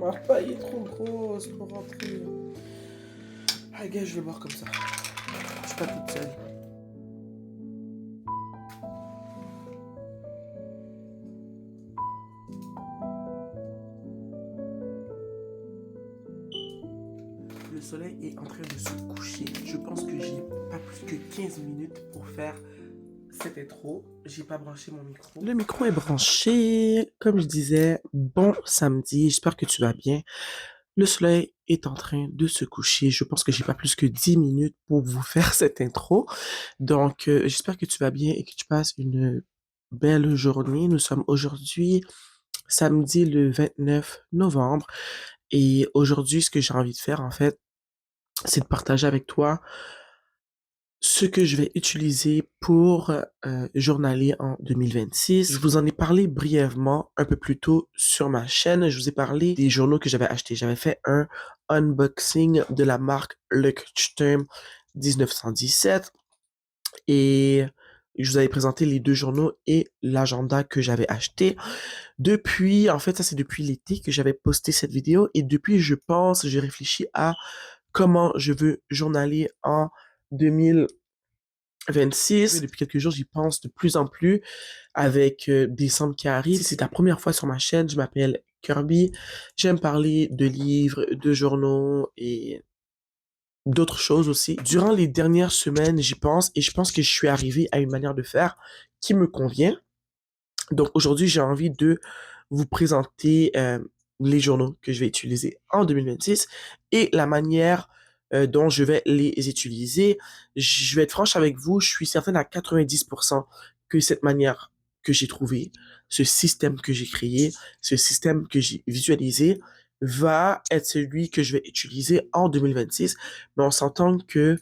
Ma paille est trop grosse pour rentrer. Ah, gars, je vais boire comme ça. Je suis pas toute seule. Le soleil est en train de se coucher. Je pense que j'ai pas plus que 15 minutes pour faire cette intro. J'ai pas branché mon micro. Le micro est branché. Comme je disais, bon samedi. J'espère que tu vas bien. Le soleil est en train de se coucher. Je pense que j'ai pas plus que 10 minutes pour vous faire cette intro. Donc, j'espère que tu vas bien et que tu passes une belle journée. Nous sommes aujourd'hui samedi le 29 novembre. Et aujourd'hui, ce que j'ai envie de faire, en fait, c'est de partager avec toi ce que je vais utiliser pour journaler en 2026. Je vous en ai parlé brièvement un peu plus tôt sur ma chaîne. Je vous ai parlé des journaux que j'avais achetés. J'avais fait un unboxing de la marque Leuchtturm 1917 et je vous avais présenté les deux journaux et l'agenda que j'avais acheté. Depuis, en fait, ça c'est depuis l'été que j'avais posté cette vidéo et depuis, je pense, j'ai réfléchi à comment je veux journaler en 2026. Depuis quelques jours, j'y pense de plus en plus avec décembre qui arrive. Si c'est ta première fois sur ma chaîne, je m'appelle Kirby. J'aime parler de livres, de journaux et d'autres choses aussi. Durant les dernières semaines, j'y pense et je pense que je suis arrivé à une manière de faire qui me convient. Donc aujourd'hui, j'ai envie de vous présenter les journaux que je vais utiliser en 2026 et la manière dont je vais les utiliser. Je vais être franche avec vous, je suis certaine à 90% que cette manière que j'ai trouvée, ce système que j'ai créé, ce système que j'ai visualisé, va être celui que je vais utiliser en 2026. Mais on s'entend que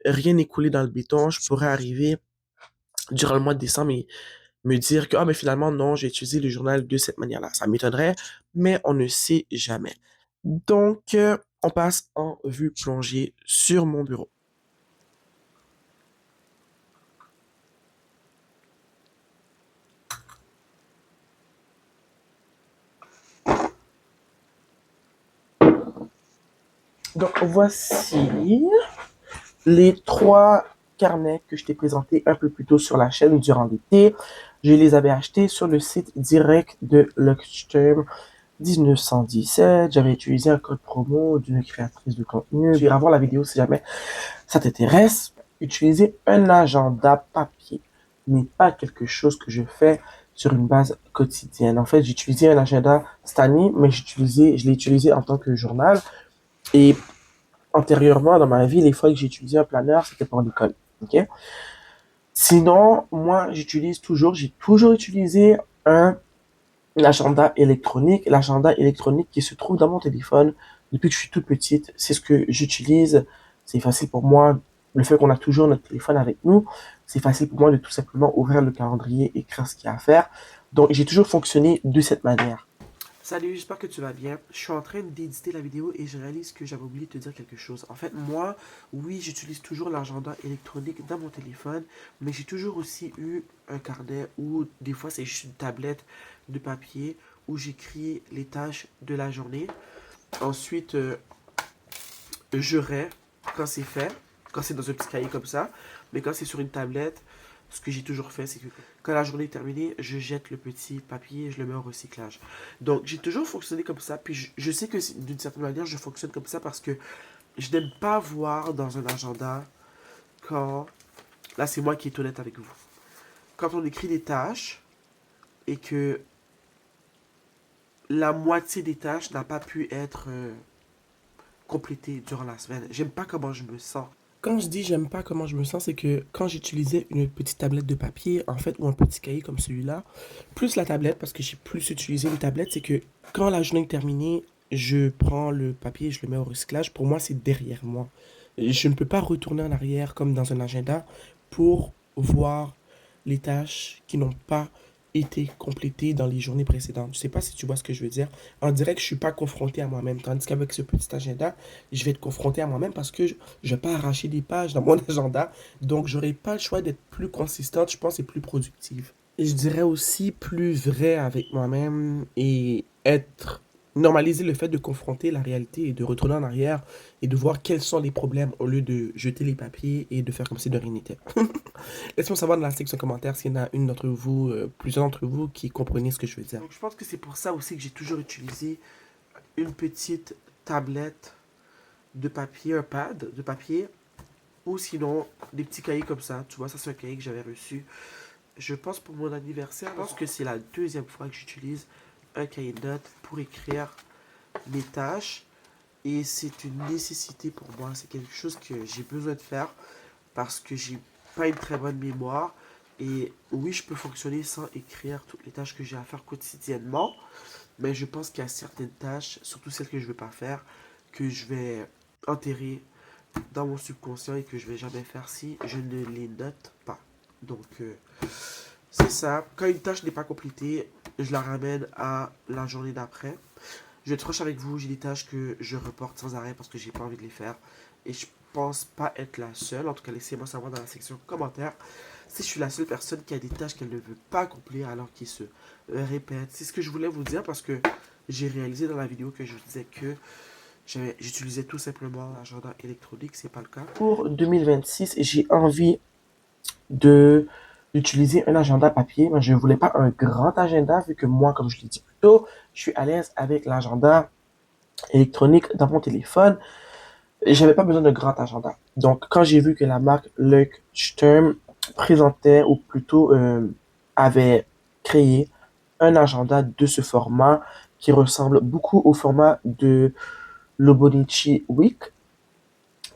rien n'est coulé dans le béton. Je pourrais arriver durant le mois de décembre et me dire que, ah, mais finalement, non, j'ai utilisé le journal de cette manière-là. Ça m'étonnerait, mais on ne sait jamais. Donc, on passe en vue plongée sur mon bureau. Donc, voici les trois carnets que je t'ai présentés un peu plus tôt sur la chaîne durant l'été. Je les avais achetés sur le site direct de Leuchtturm 1917. J'avais utilisé un code promo d'une créatrice de contenu. Tu iras voir la vidéo si jamais ça t'intéresse. Utiliser un agenda papier n'est pas quelque chose que je fais sur une base quotidienne. En fait, j'ai utilisé un agenda cette année, mais je l'ai utilisé en tant que journal. Et antérieurement, dans ma vie, les fois que j'ai utilisé un planeur, c'était pour l'école. OK? Sinon, moi, j'ai toujours utilisé un agenda électronique. L'agenda électronique qui se trouve dans mon téléphone depuis que je suis toute petite, c'est ce que j'utilise. C'est facile pour moi. Le fait qu'on a toujours notre téléphone avec nous, c'est facile pour moi de tout simplement ouvrir le calendrier, écrire ce qu'il y a à faire. Donc, j'ai toujours fonctionné de cette manière. Salut, j'espère que tu vas bien. Je suis en train d'éditer la vidéo et je réalise que j'avais oublié de te dire quelque chose. En fait, moi, oui, j'utilise toujours l'agenda électronique dans mon téléphone, mais j'ai toujours aussi eu un carnet ou des fois c'est juste une tablette de papier où j'écris les tâches de la journée. Ensuite, je rais quand c'est fait, quand c'est dans un petit cahier comme ça, mais quand c'est sur une tablette, ce que j'ai toujours fait, c'est que quand la journée est terminée, je jette le petit papier et je le mets au recyclage. Donc, j'ai toujours fonctionné comme ça. Puis, je sais que d'une certaine manière, je fonctionne comme ça parce que je n'aime pas voir dans un agenda quand... Là, c'est moi qui est honnête avec vous. Quand on écrit des tâches et que la moitié des tâches n'a pas pu être complétée durant la semaine, j'aime pas comment je me sens. Quand je dis j'aime pas comment je me sens, c'est que quand j'utilisais une petite tablette de papier, en fait, ou un petit cahier comme celui-là, plus la tablette, parce que j'ai plus utilisé une tablette, c'est que quand la journée est terminée, je prends le papier et je le mets au recyclage. Pour moi, c'est derrière moi. Je ne peux pas retourner en arrière comme dans un agenda pour voir les tâches qui n'ont pas été complétées dans les journées précédentes. Je sais pas si tu vois ce que je veux dire. En direct, je suis pas confronté à moi-même. Tandis qu'avec ce petit agenda, je vais être confronté à moi-même parce que je vais pas arracher des pages dans mon agenda. Donc, j'aurai pas le choix d'être plus consistante, je pense, et plus productive. Et je dirais aussi plus vrai avec moi-même et être normaliser le fait de confronter la réalité et de retourner en arrière et de voir quels sont les problèmes au lieu de jeter les papiers et de faire comme si de rien n'était. Laisse-moi savoir dans la section commentaire s'il y en a une d'entre vous, plusieurs d'entre vous qui comprenez ce que je veux dire. Donc, je pense que c'est pour ça aussi que j'ai toujours utilisé une petite tablette de papier, un pad de papier, ou sinon des petits cahiers comme ça. Tu vois, ça c'est un cahier que j'avais reçu. Je pense pour mon anniversaire, je pense que c'est la deuxième fois que j'utilise un cahier de notes pour écrire mes tâches. Et c'est une nécessité pour moi. C'est quelque chose que j'ai besoin de faire parce que j'ai pas une très bonne mémoire. Et oui, je peux fonctionner sans écrire toutes les tâches que j'ai à faire quotidiennement. Mais je pense qu'il y a certaines tâches, surtout celles que je ne veux pas faire, que je vais enterrer dans mon subconscient et que je vais jamais faire si je ne les note pas. Donc, c'est ça. Quand une tâche n'est pas complétée, je la ramène à la journée d'après. Je vais être franche avec vous, j'ai des tâches que je reporte sans arrêt parce que j'ai pas envie de les faire. Et je pense pas être la seule. En tout cas, laissez-moi savoir dans la section commentaire si je suis la seule personne qui a des tâches qu'elle ne veut pas accomplir alors qu'ils se répètent. C'est ce que je voulais vous dire parce que j'ai réalisé dans la vidéo que je vous disais que j'utilisais tout simplement l'agenda électronique. C'est pas le cas. Pour 2026, j'ai envie d'utiliser un agenda papier. Mais je ne voulais pas un grand agenda vu que moi, comme je l'ai dit plus tôt, je suis à l'aise avec l'agenda électronique dans mon téléphone. Et j'avais pas besoin de grand agenda. Donc, quand j'ai vu que la marque Leuchtturm présentait, ou plutôt avait créé un agenda de ce format qui ressemble beaucoup au format de l'Hobonichi Week,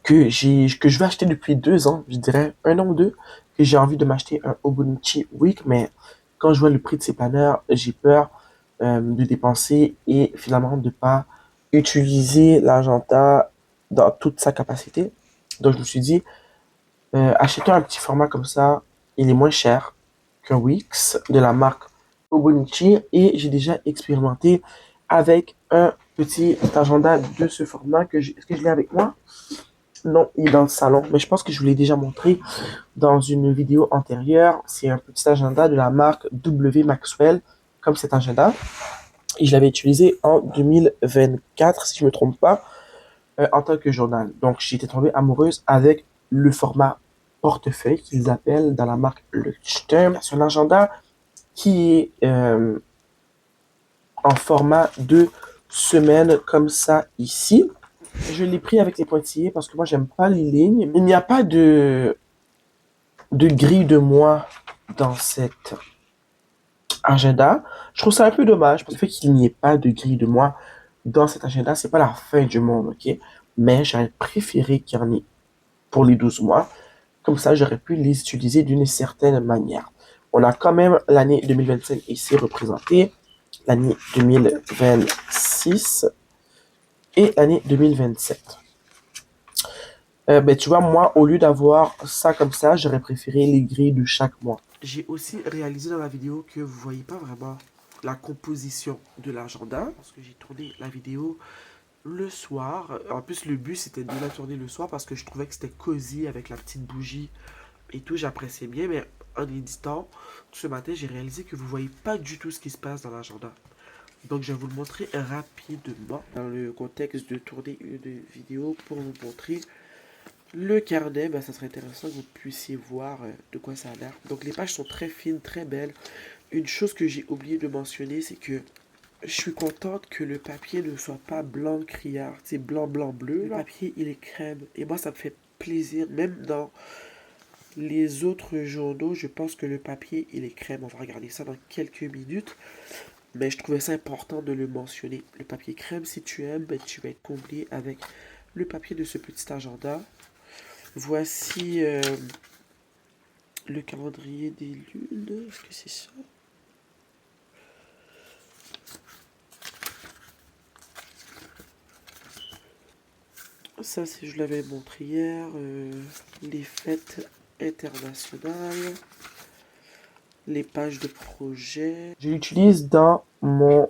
que je vais acheter depuis 2 ans, je dirais 1 an ou 2, que j'ai envie de m'acheter un Hobonichi Week, mais quand je vois le prix de ces planners, j'ai peur de dépenser et finalement de pas utiliser l'agenda dans toute sa capacité. Donc je me suis dit, achetons un petit format comme ça, il est moins cher qu'un Wix de la marque Hobonichi et j'ai déjà expérimenté avec un petit agenda de ce format est-ce que je l'ai avec moi? Non, il est dans le salon, mais je pense que je vous l'ai déjà montré dans une vidéo antérieure. C'est un petit agenda de la marque W. Maxwell, comme cet agenda. Et je l'avais utilisé en 2024, si je ne me trompe pas, en tant que journal. Donc, j'ai été tombée amoureuse avec le format portefeuille qu'ils appellent dans la marque Leuchtturm. C'est un agenda qui est en format de semaine, comme ça, ici. Je l'ai pris avec les pointillés parce que moi, j'aime pas les lignes. Il n'y a pas de grille de mois dans cet agenda. Je trouve ça un peu dommage parce que le fait qu'il n'y ait pas de grille de mois dans cet agenda, c'est pas la fin du monde, ok? Mais j'aurais préféré qu'il y en ait pour les 12 mois. Comme ça, j'aurais pu les utiliser d'une certaine manière. On a quand même l'année 2025 ici représentée, l'année 2026 et l'année 2027. Ben, tu vois, moi, au lieu d'avoir ça comme ça, j'aurais préféré les grilles de chaque mois. J'ai aussi réalisé dans la vidéo que vous voyez pas vraiment la composition de l'agenda, parce que j'ai tourné la vidéo le soir. En plus, le but, c'était de la tourner le soir parce que je trouvais que c'était cosy avec la petite bougie et tout, j'appréciais bien, mais en éditant, ce matin, j'ai réalisé que vous voyez pas du tout ce qui se passe dans l'agenda. Donc, je vais vous le montrer rapidement dans le contexte de tourner une vidéo pour vous montrer le carnet. Ben, ça serait intéressant que vous puissiez voir de quoi ça a l'air. Donc, les pages sont très fines, très belles. Une chose que j'ai oublié de mentionner, c'est que je suis contente que le papier ne soit pas blanc criard, c'est blanc, blanc, bleu. Le papier, il est crème. Et moi, ça me fait plaisir. Même dans les autres journaux, je pense que le papier, il est crème. On va regarder ça dans quelques minutes. Mais je trouvais ça important de le mentionner. Le papier crème, si tu aimes, ben, tu vas être comblé avec le papier de ce petit agenda. Voici le calendrier des lunes. Est-ce que c'est ça? Ça, je l'avais montré hier. Les fêtes internationales. Les pages de projet. Je l'utilise dans mon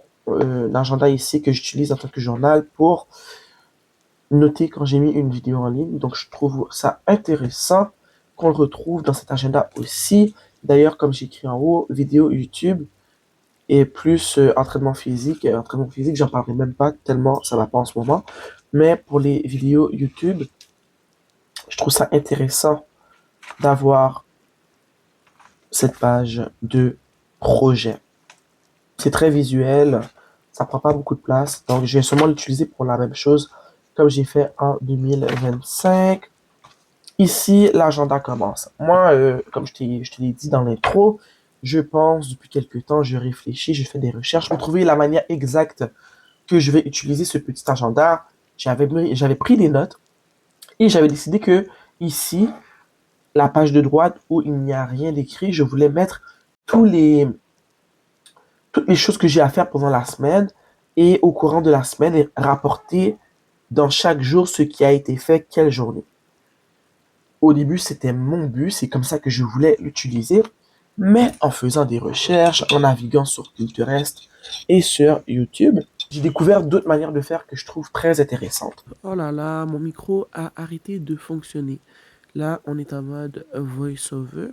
agenda ici que j'utilise en tant que journal pour noter quand j'ai mis une vidéo en ligne. Donc, je trouve ça intéressant qu'on le retrouve dans cet agenda aussi. D'ailleurs, comme j'ai écrit en haut, vidéo YouTube, et plus entraînement physique. Entraînement physique, j'en parlerai même pas tellement ça va pas en ce moment. Mais pour les vidéos YouTube, je trouve ça intéressant d'avoir cette page de projet. C'est très visuel, ça prend pas beaucoup de place, donc je vais sûrement l'utiliser pour la même chose comme j'ai fait en 2025. Ici, l'agenda commence. Moi, comme je te l'ai dit dans l'intro, je pense depuis quelques temps, je réfléchis, je fais des recherches pour trouver la manière exacte que je vais utiliser ce petit agenda. J'avais pris des notes et j'avais décidé que ici, la page de droite où il n'y a rien d'écrit, je voulais mettre tous les, toutes les choses que j'ai à faire pendant la semaine et au courant de la semaine et rapporter dans chaque jour ce qui a été fait, quelle journée. Au début, c'était mon but, c'est comme ça que je voulais l'utiliser, mais en faisant des recherches, en naviguant sur Pinterest et sur YouTube, j'ai découvert d'autres manières de faire que je trouve très intéressantes. Oh là là, mon micro a arrêté de fonctionner. Là, on est en mode voice-over.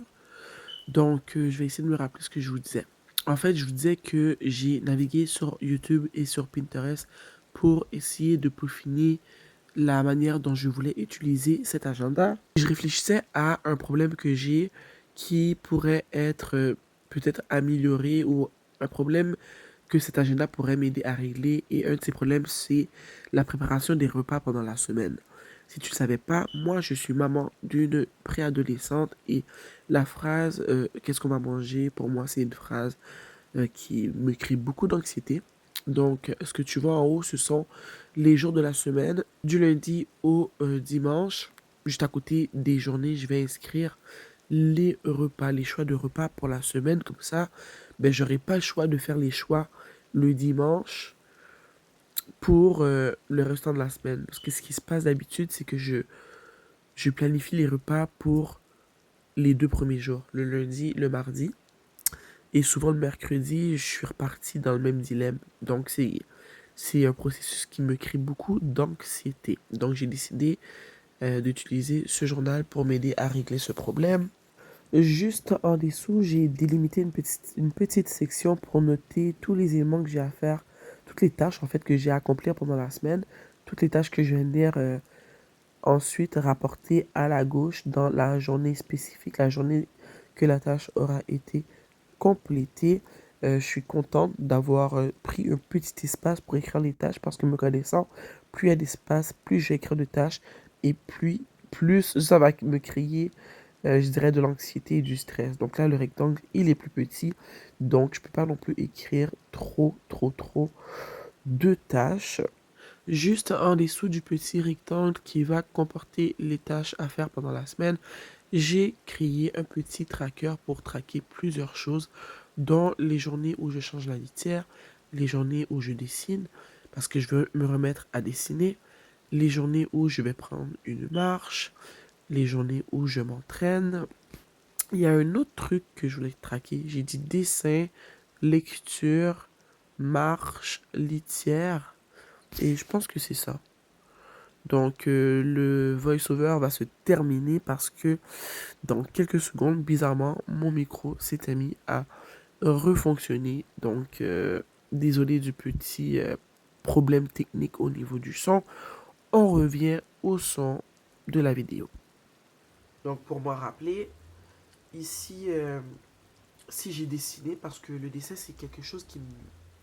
Donc, je vais essayer de me rappeler ce que je vous disais. En fait, je vous disais que j'ai navigué sur YouTube et sur Pinterest pour essayer de peaufiner la manière dont je voulais utiliser cet agenda. Je réfléchissais à un problème que j'ai qui pourrait être peut-être amélioré ou un problème que cet agenda pourrait m'aider à régler. Et un de ces problèmes, c'est la préparation des repas pendant la semaine. Si tu ne savais pas, moi, je suis maman d'une préadolescente et la phrase qu'est-ce qu'on va manger, pour moi, c'est une phrase qui me crée beaucoup d'anxiété. Donc, ce que tu vois en haut, ce sont les jours de la semaine, du lundi au dimanche. Juste à côté des journées, je vais inscrire les repas, les choix de repas pour la semaine. Comme ça, ben, j'aurai pas le choix de faire les choix le dimanche pour le restant de la semaine. Parce que ce qui se passe d'habitude, c'est que je planifie les repas pour les 2 premiers jours, le lundi, le mardi. Et souvent le mercredi, je suis reparti dans le même dilemme. Donc c'est un processus qui me crée beaucoup d'anxiété. Donc j'ai décidé d'utiliser ce journal pour m'aider à régler ce problème. Juste en dessous, j'ai délimité une petite section pour noter tous les éléments que j'ai à faire, toutes les tâches en fait que j'ai à accomplir pendant la semaine, toutes les tâches que je viens de dire ensuite rapportées à la gauche dans la journée spécifique, la journée que la tâche aura été complétée. Je suis contente d'avoir pris un petit espace pour écrire les tâches parce que me connaissant, plus il y a d'espace, plus je vais écrire de tâches et plus ça va me créer, je dirais, de l'anxiété et du stress. Donc là, le rectangle, il est plus petit, donc je peux pas non plus écrire trop de tâches. Juste en dessous du petit rectangle qui va comporter les tâches à faire pendant la semaine, j'ai créé un petit tracker pour traquer plusieurs choses, dont les journées où je change la litière, les journées où je dessine, parce que je veux me remettre à dessiner, les journées où je vais prendre une marche, les journées où je m'entraîne. Il y a un autre truc que je voulais traquer. J'ai dit dessin, lecture, marche, litière, et je pense que c'est ça. Donc le voice-over va se terminer parce que dans quelques secondes, bizarrement, mon micro s'était mis à refonctionner. Donc désolé du petit problème technique au niveau du son. On revient au son de la vidéo. Donc pour me rappeler, ici, si j'ai dessiné, parce que le dessin c'est quelque chose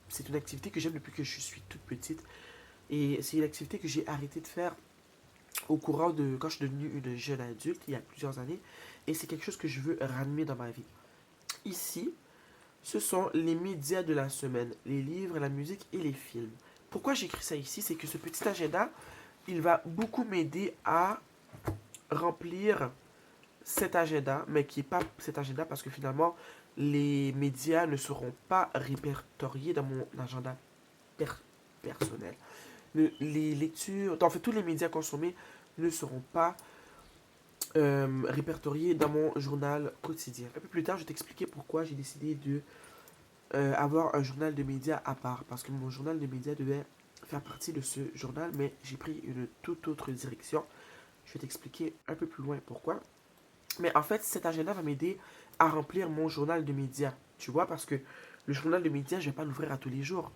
c'est une activité que j'aime depuis que je suis toute petite. Et c'est une activité que j'ai arrêté de faire au courant de quand je suis devenue une jeune adulte il y a plusieurs années et c'est quelque chose que je veux ramener dans ma vie. Ici, ce sont les médias de la semaine, les livres, la musique et les films. Pourquoi j'écris ça ici, c'est que ce petit agenda, il va beaucoup m'aider à remplir cet agenda, mais qui n'est pas cet agenda parce que finalement, les médias ne seront pas répertoriés dans mon agenda personnel. Les lectures, en fait, tous les médias consommés ne seront pas répertoriés dans mon journal quotidien. Un peu plus tard, je vais t'expliquer pourquoi j'ai décidé de avoir un journal de médias à part. Parce que mon journal de médias devait faire partie de ce journal, mais j'ai pris une toute autre direction. Je vais t'expliquer un peu plus loin pourquoi. Mais en fait, cet agenda va m'aider à remplir mon journal de médias. Tu vois, parce que le journal de médias, je vais pas l'ouvrir à tous les jours.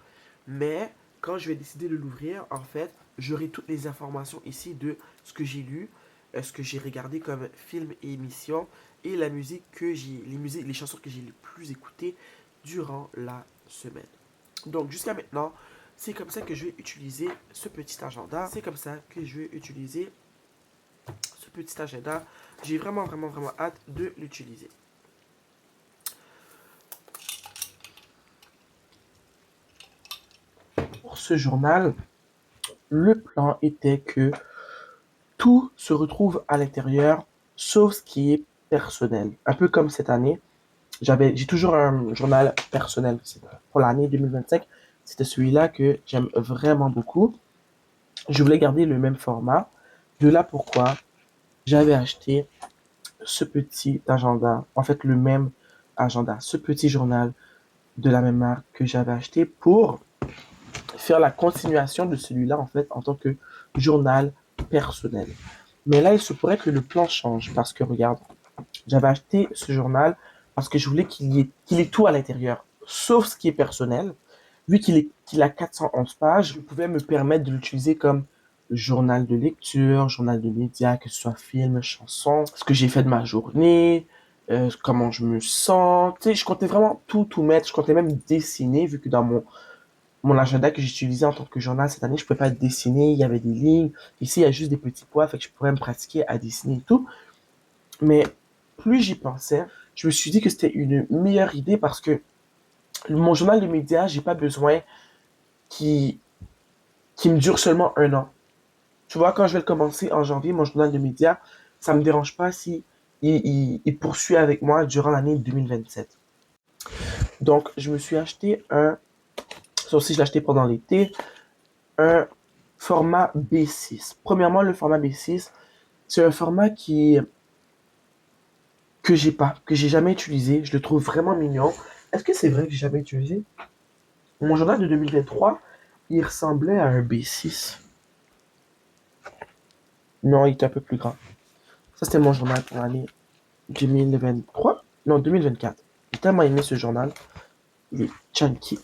Mais quand je vais décider de l'ouvrir, en fait, j'aurai toutes les informations ici de ce que j'ai lu, ce que j'ai regardé comme film et émission, et la musique que j'ai, les chansons que j'ai le plus écoutées durant la semaine. Donc jusqu'à maintenant, c'est comme ça que je vais utiliser ce petit agenda. C'est comme ça que je vais utiliser ce petit agenda. J'ai vraiment, vraiment, vraiment hâte de l'utiliser. Pour ce journal, le plan était que tout se retrouve à l'intérieur, sauf ce qui est personnel. Un peu comme cette année, j'ai toujours un journal personnel pour l'année 2025. C'était celui-là que j'aime vraiment beaucoup. Je voulais garder le même format. De là pourquoi j'avais acheté ce petit agenda, en fait le même agenda, ce petit journal de la même marque que j'avais acheté pour faire la continuation de celui-là en fait en tant que journal personnel. Mais là, il se pourrait que le plan change parce que regarde, j'avais acheté ce journal parce que je voulais qu'il ait tout à l'intérieur, sauf ce qui est personnel. Vu qu'il a 411 pages, je pouvais me permettre de l'utiliser comme journal de lecture, journal de médias, que ce soit film, chanson, ce que j'ai fait de ma journée, comment je me sens. Tu sais, je comptais vraiment tout mettre. Je comptais même dessiner, vu que dans mon agenda que j'utilisais en tant que journal cette année, je pouvais pas dessiner, il y avait des lignes. Ici, il y a juste des petits points, fait que je pourrais me pratiquer à dessiner et tout. Mais plus j'y pensais, je me suis dit que c'était une meilleure idée parce que mon journal de médias, j'ai pas besoin qu'il qui me dure seulement un an. Tu vois, quand je vais le commencer en janvier, mon journal de médias, ça me dérange pas si il poursuit avec moi durant l'année 2027. Donc, je me suis acheté ça aussi je l'ai acheté pendant l'été, un format B6. Premièrement, le format B6, c'est un format que j'ai jamais utilisé. Je le trouve vraiment mignon. Est-ce que c'est vrai que j'ai jamais utilisé? Mon journal de 2023, il ressemblait à un B6. Non, il était un peu plus grand. Ça, c'était mon journal pour l'année 2023. Non, 2024. J'ai tellement aimé ce journal. Il est chunky.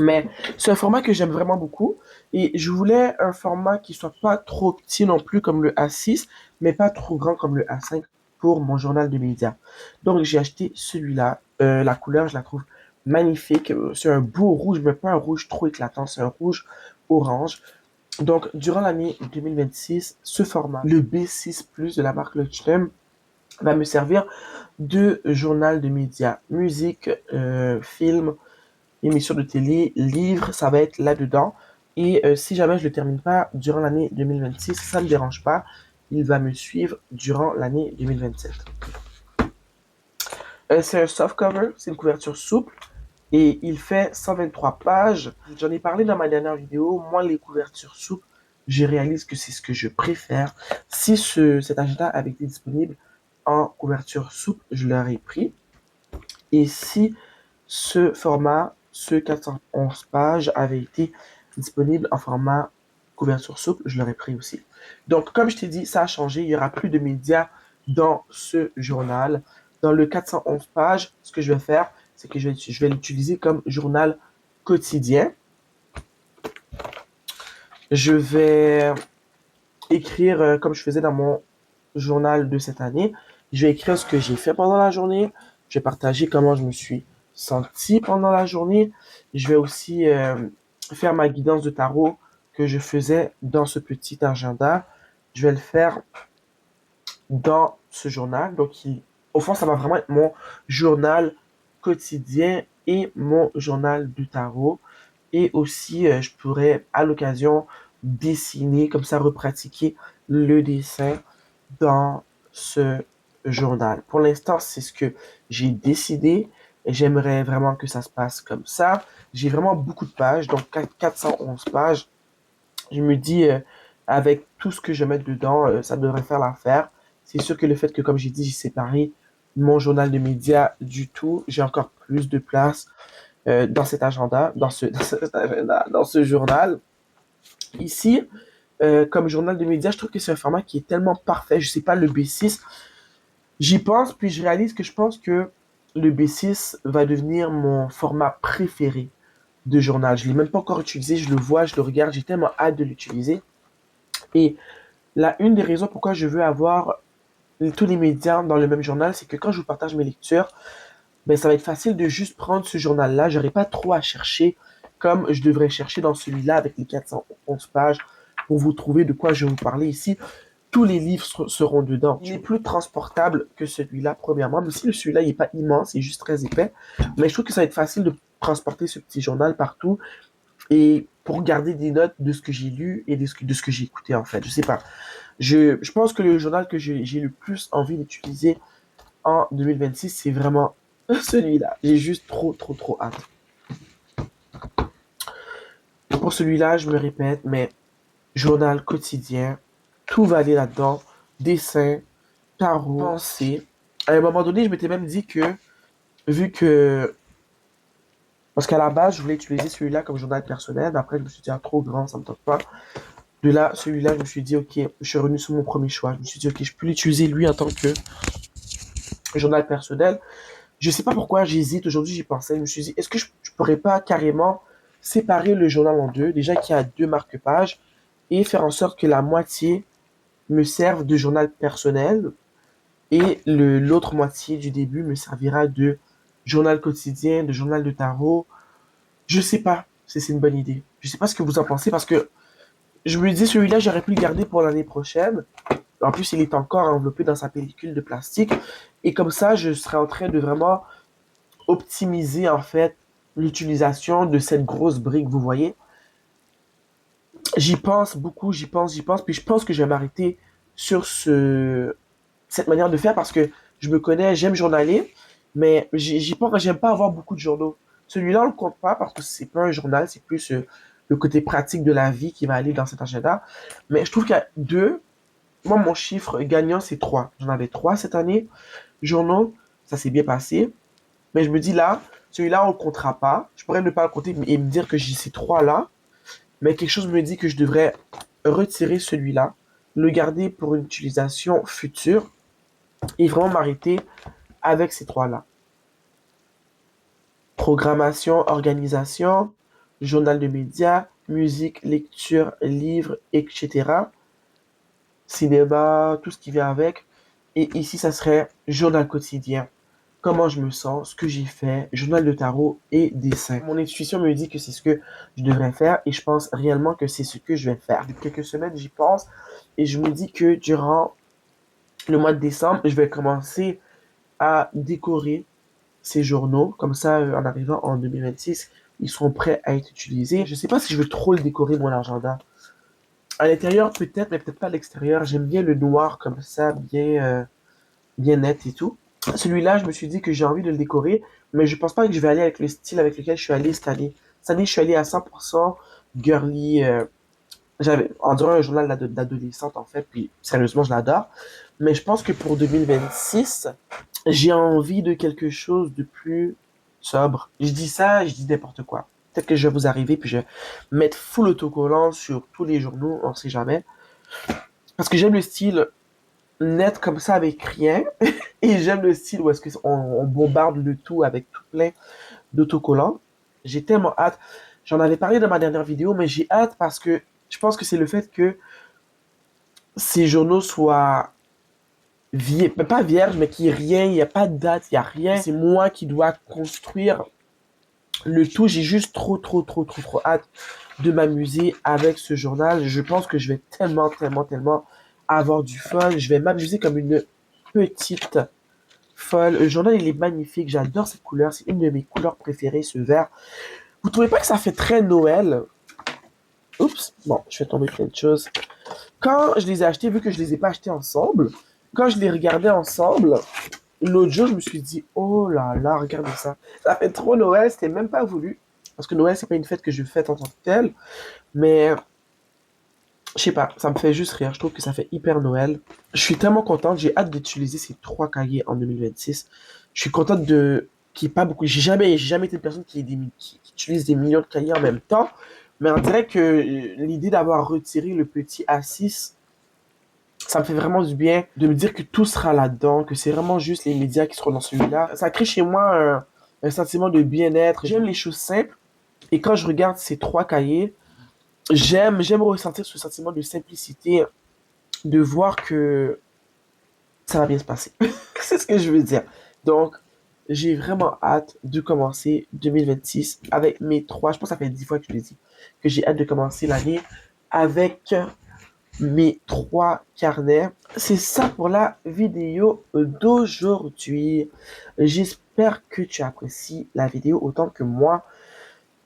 Mais c'est un format que j'aime vraiment beaucoup. Et je voulais un format qui soit pas trop petit non plus comme le A6, mais pas trop grand comme le A5 pour mon journal de médias. Donc j'ai acheté celui-là. La couleur, je la trouve magnifique. C'est un beau rouge, mais pas un rouge trop éclatant. C'est un rouge orange. Donc durant l'année 2026, ce format, le B6 Plus de la marque Leuchtturm, va me servir de journal de médias, musique, film, émissions de télé, livres, ça va être là-dedans. Et si jamais je ne le termine pas durant l'année 2026, ça ne me dérange pas. Il va me suivre durant l'année 2027. C'est un soft cover, c'est une couverture souple. Et il fait 123 pages. J'en ai parlé dans ma dernière vidéo. Moi, les couvertures souples, je réalise que c'est ce que je préfère. Si cet agenda avait été disponible en couverture souple, je l'aurais pris. Et si ce format, ce 411 pages, avait été disponible en format couverture souple, je l'aurais pris aussi. Donc, comme je t'ai dit, ça a changé. Il n'y aura plus de médias dans ce journal. Dans le 411 pages, ce que je vais faire, c'est que je vais l'utiliser comme journal quotidien. Je vais écrire comme je faisais dans mon journal de cette année. Je vais écrire ce que j'ai fait pendant la journée. Je vais partager comment je me suis senti pendant la journée. Je vais aussi faire ma guidance de tarot que je faisais dans ce petit agenda. Je vais le faire dans ce journal. Donc, au fond, ça va vraiment être mon journal quotidien et mon journal du tarot. Et aussi, je pourrais, à l'occasion, dessiner, comme ça, repratiquer le dessin dans ce journal. Pour l'instant, c'est ce que j'ai décidé. Et j'aimerais vraiment que ça se passe comme ça. J'ai vraiment beaucoup de pages, donc 411 pages. Je me dis, avec tout ce que je mets dedans, ça devrait faire l'affaire. C'est sûr que le fait que, comme j'ai dit, j'ai séparé mon journal de médias du tout, j'ai encore plus de place dans cet agenda, dans ce journal. Ici, comme journal de médias, je trouve que c'est un format qui est tellement parfait. Je sais pas, le B6, j'y pense, puis je réalise que je pense que le B6 va devenir mon format préféré de journal. Je ne l'ai même pas encore utilisé, je le vois, je le regarde, j'ai tellement hâte de l'utiliser. Et là, une des raisons pourquoi je veux avoir tous les médias dans le même journal, c'est que quand je vous partage mes lectures, ben, ça va être facile de juste prendre ce journal-là. J'aurai pas trop à chercher comme je devrais chercher dans celui-là avec les 411 pages pour vous trouver de quoi je vais vous parler ici. Tous les livres seront dedans. Il est plus transportable que celui-là, premièrement. Même si celui-là, il n'est pas immense, il est juste très épais. Mais je trouve que ça va être facile de transporter ce petit journal partout et pour garder des notes de ce que j'ai lu et de ce que j'ai écouté, en fait. Je sais pas. Je pense que le journal que j'ai le plus envie d'utiliser en 2026, c'est vraiment celui-là. J'ai juste trop, trop, trop hâte. Pour celui-là, je me répète, mais journal quotidien, tout va aller là-dedans. Dessin, tarot, pensée. À un moment donné, je m'étais même dit que, vu que, parce qu'à la base, je voulais utiliser celui-là comme journal personnel, mais après, je me suis dit, ah, trop grand, ça me tente pas. De là, celui-là, je me suis dit, ok, je suis revenu sur mon premier choix. Je me suis dit, ok, je peux l'utiliser lui en tant que journal personnel. Je sais pas pourquoi j'hésite. Aujourd'hui, j'y pensais. Je me suis dit, est-ce que je pourrais pas carrément séparer le journal en deux, déjà qu'il y a deux marque-pages, et faire en sorte que la moitié me serve de journal personnel et l'autre moitié du début me servira de journal quotidien, de journal de tarot. Je sais pas si c'est une bonne idée. Je sais pas ce que vous en pensez parce que je me dis celui-là, j'aurais pu le garder pour l'année prochaine. En plus, il est encore enveloppé dans sa pellicule de plastique. Et comme ça, je serais en train de vraiment optimiser en fait l'utilisation de cette grosse brique, vous voyez. J'y pense beaucoup, j'y pense, puis je pense que je vais m'arrêter sur cette manière de faire parce que je me connais, j'aime journaler, mais j'y pense, j'aime pas avoir beaucoup de journaux. Celui-là, on le compte pas parce que c'est pas un journal, c'est plus le côté pratique de la vie qui va aller dans cet agenda. Mais je trouve qu'il y a deux. Moi, mon chiffre gagnant, c'est trois. J'en avais trois cette année. Journaux, ça s'est bien passé. Mais je me dis là, celui-là, on le comptera pas. Je pourrais ne pas le compter et me dire que j'ai ces trois-là. Mais quelque chose me dit que je devrais retirer celui-là, le garder pour une utilisation future et vraiment m'arrêter avec ces trois-là. Programmation, organisation, journal de médias, musique, lecture, livres, etc. Cinéma, tout ce qui vient avec. Et ici, ça serait journal quotidien. Comment je me sens, ce que j'ai fait, journal de tarot et dessin. Mon intuition me dit que c'est ce que je devrais faire et je pense réellement que c'est ce que je vais faire. Depuis quelques semaines, j'y pense et je me dis que durant le mois de décembre, je vais commencer à décorer ces journaux. Comme ça, en arrivant en 2026, ils seront prêts à être utilisés. Je ne sais pas si je veux trop le décorer, mon agenda. À l'intérieur, peut-être, mais peut-être pas à l'extérieur. J'aime bien le noir comme ça, bien net et tout. Celui-là, je me suis dit que j'ai envie de le décorer, mais je pense pas que je vais aller avec le style avec lequel je suis allé cette année. Cette année, je suis allé à 100% girly. J'avais, on dirait un journal d'adolescente en fait, puis sérieusement, je l'adore. Mais je pense que pour 2026, j'ai envie de quelque chose de plus sobre. Je dis ça, je dis n'importe quoi. Peut-être que je vais vous arriver, puis je vais mettre full autocollant sur tous les journaux, on sait jamais. Parce que j'aime le style net comme ça avec rien. Et j'aime le style où est-ce qu'on bombarde le tout avec tout plein d'autocollants. J'ai tellement hâte. J'en avais parlé dans ma dernière vidéo, mais j'ai hâte parce que je pense que c'est le fait que ces journaux soient pas vierges, mais qu'il n'y ait rien, il n'y a pas de date, il n'y a rien. C'est moi qui dois construire le tout. J'ai juste trop, trop, trop, trop, trop hâte de m'amuser avec ce journal. Je pense que je vais tellement, tellement, tellement avoir du fun. Je vais m'amuser comme une petite folle. Le journal, il est magnifique. J'adore cette couleur. C'est une de mes couleurs préférées, ce vert. Vous trouvez pas que ça fait très Noël? Oups. Bon, je fais tomber plein de choses. Quand je les ai achetés, vu que je les ai pas achetés ensemble, quand je les regardais ensemble, l'autre jour, je me suis dit, oh là là, regardez ça. Ça fait trop Noël. C'était même pas voulu. Parce que Noël, c'est pas une fête que je fête en tant que telle. Mais je sais pas, ça me fait juste rire. Je trouve que ça fait hyper Noël. Je suis tellement contente. J'ai hâte d'utiliser ces trois cahiers en 2026. Je suis contente de qu'il n'y ait pas beaucoup. J'ai jamais été une personne qui utilise des millions de cahiers en même temps. Mais on dirait que l'idée d'avoir retiré le petit A6 Ça me fait vraiment du bien de me dire que tout sera là-dedans, que c'est vraiment juste les médias qui seront dans celui-là. Ça crée chez moi un sentiment de bien-être. J'aime les choses simples. Et quand je regarde ces 3 cahiers, j'aime ressentir ce sentiment de simplicité, de voir que ça va bien se passer. C'est ce que je veux dire. Donc, j'ai vraiment hâte de commencer 2026 avec mes 3. Je pense que ça fait 10 fois que je le dis, que j'ai hâte de commencer l'année avec mes 3 carnets. C'est ça pour la vidéo d'aujourd'hui. J'espère que tu apprécies la vidéo autant que moi.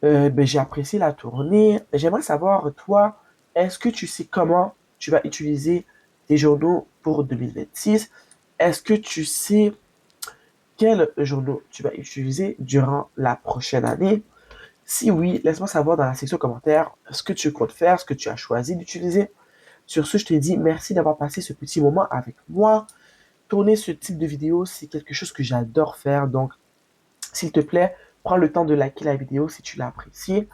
J'ai apprécié la tournée. J'aimerais savoir, toi, est-ce que tu sais comment tu vas utiliser tes journaux pour 2026? Est-ce que tu sais quels journaux tu vas utiliser durant la prochaine année? Si oui, laisse-moi savoir dans la section commentaire ce que tu comptes faire, ce que tu as choisi d'utiliser. Sur ce, je te dis merci d'avoir passé ce petit moment avec moi. Tourner ce type de vidéo, c'est quelque chose que j'adore faire. Donc, s'il te plaît, prends le temps de liker la vidéo si tu l'as appréciée.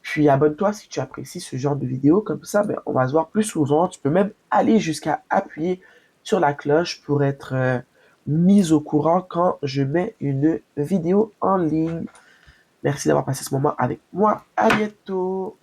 Puis abonne-toi si tu apprécies ce genre de vidéo. Comme ça, on va se voir plus souvent. Tu peux même aller jusqu'à appuyer sur la cloche pour être mis au courant quand je mets une vidéo en ligne. Merci d'avoir passé ce moment avec moi. À bientôt.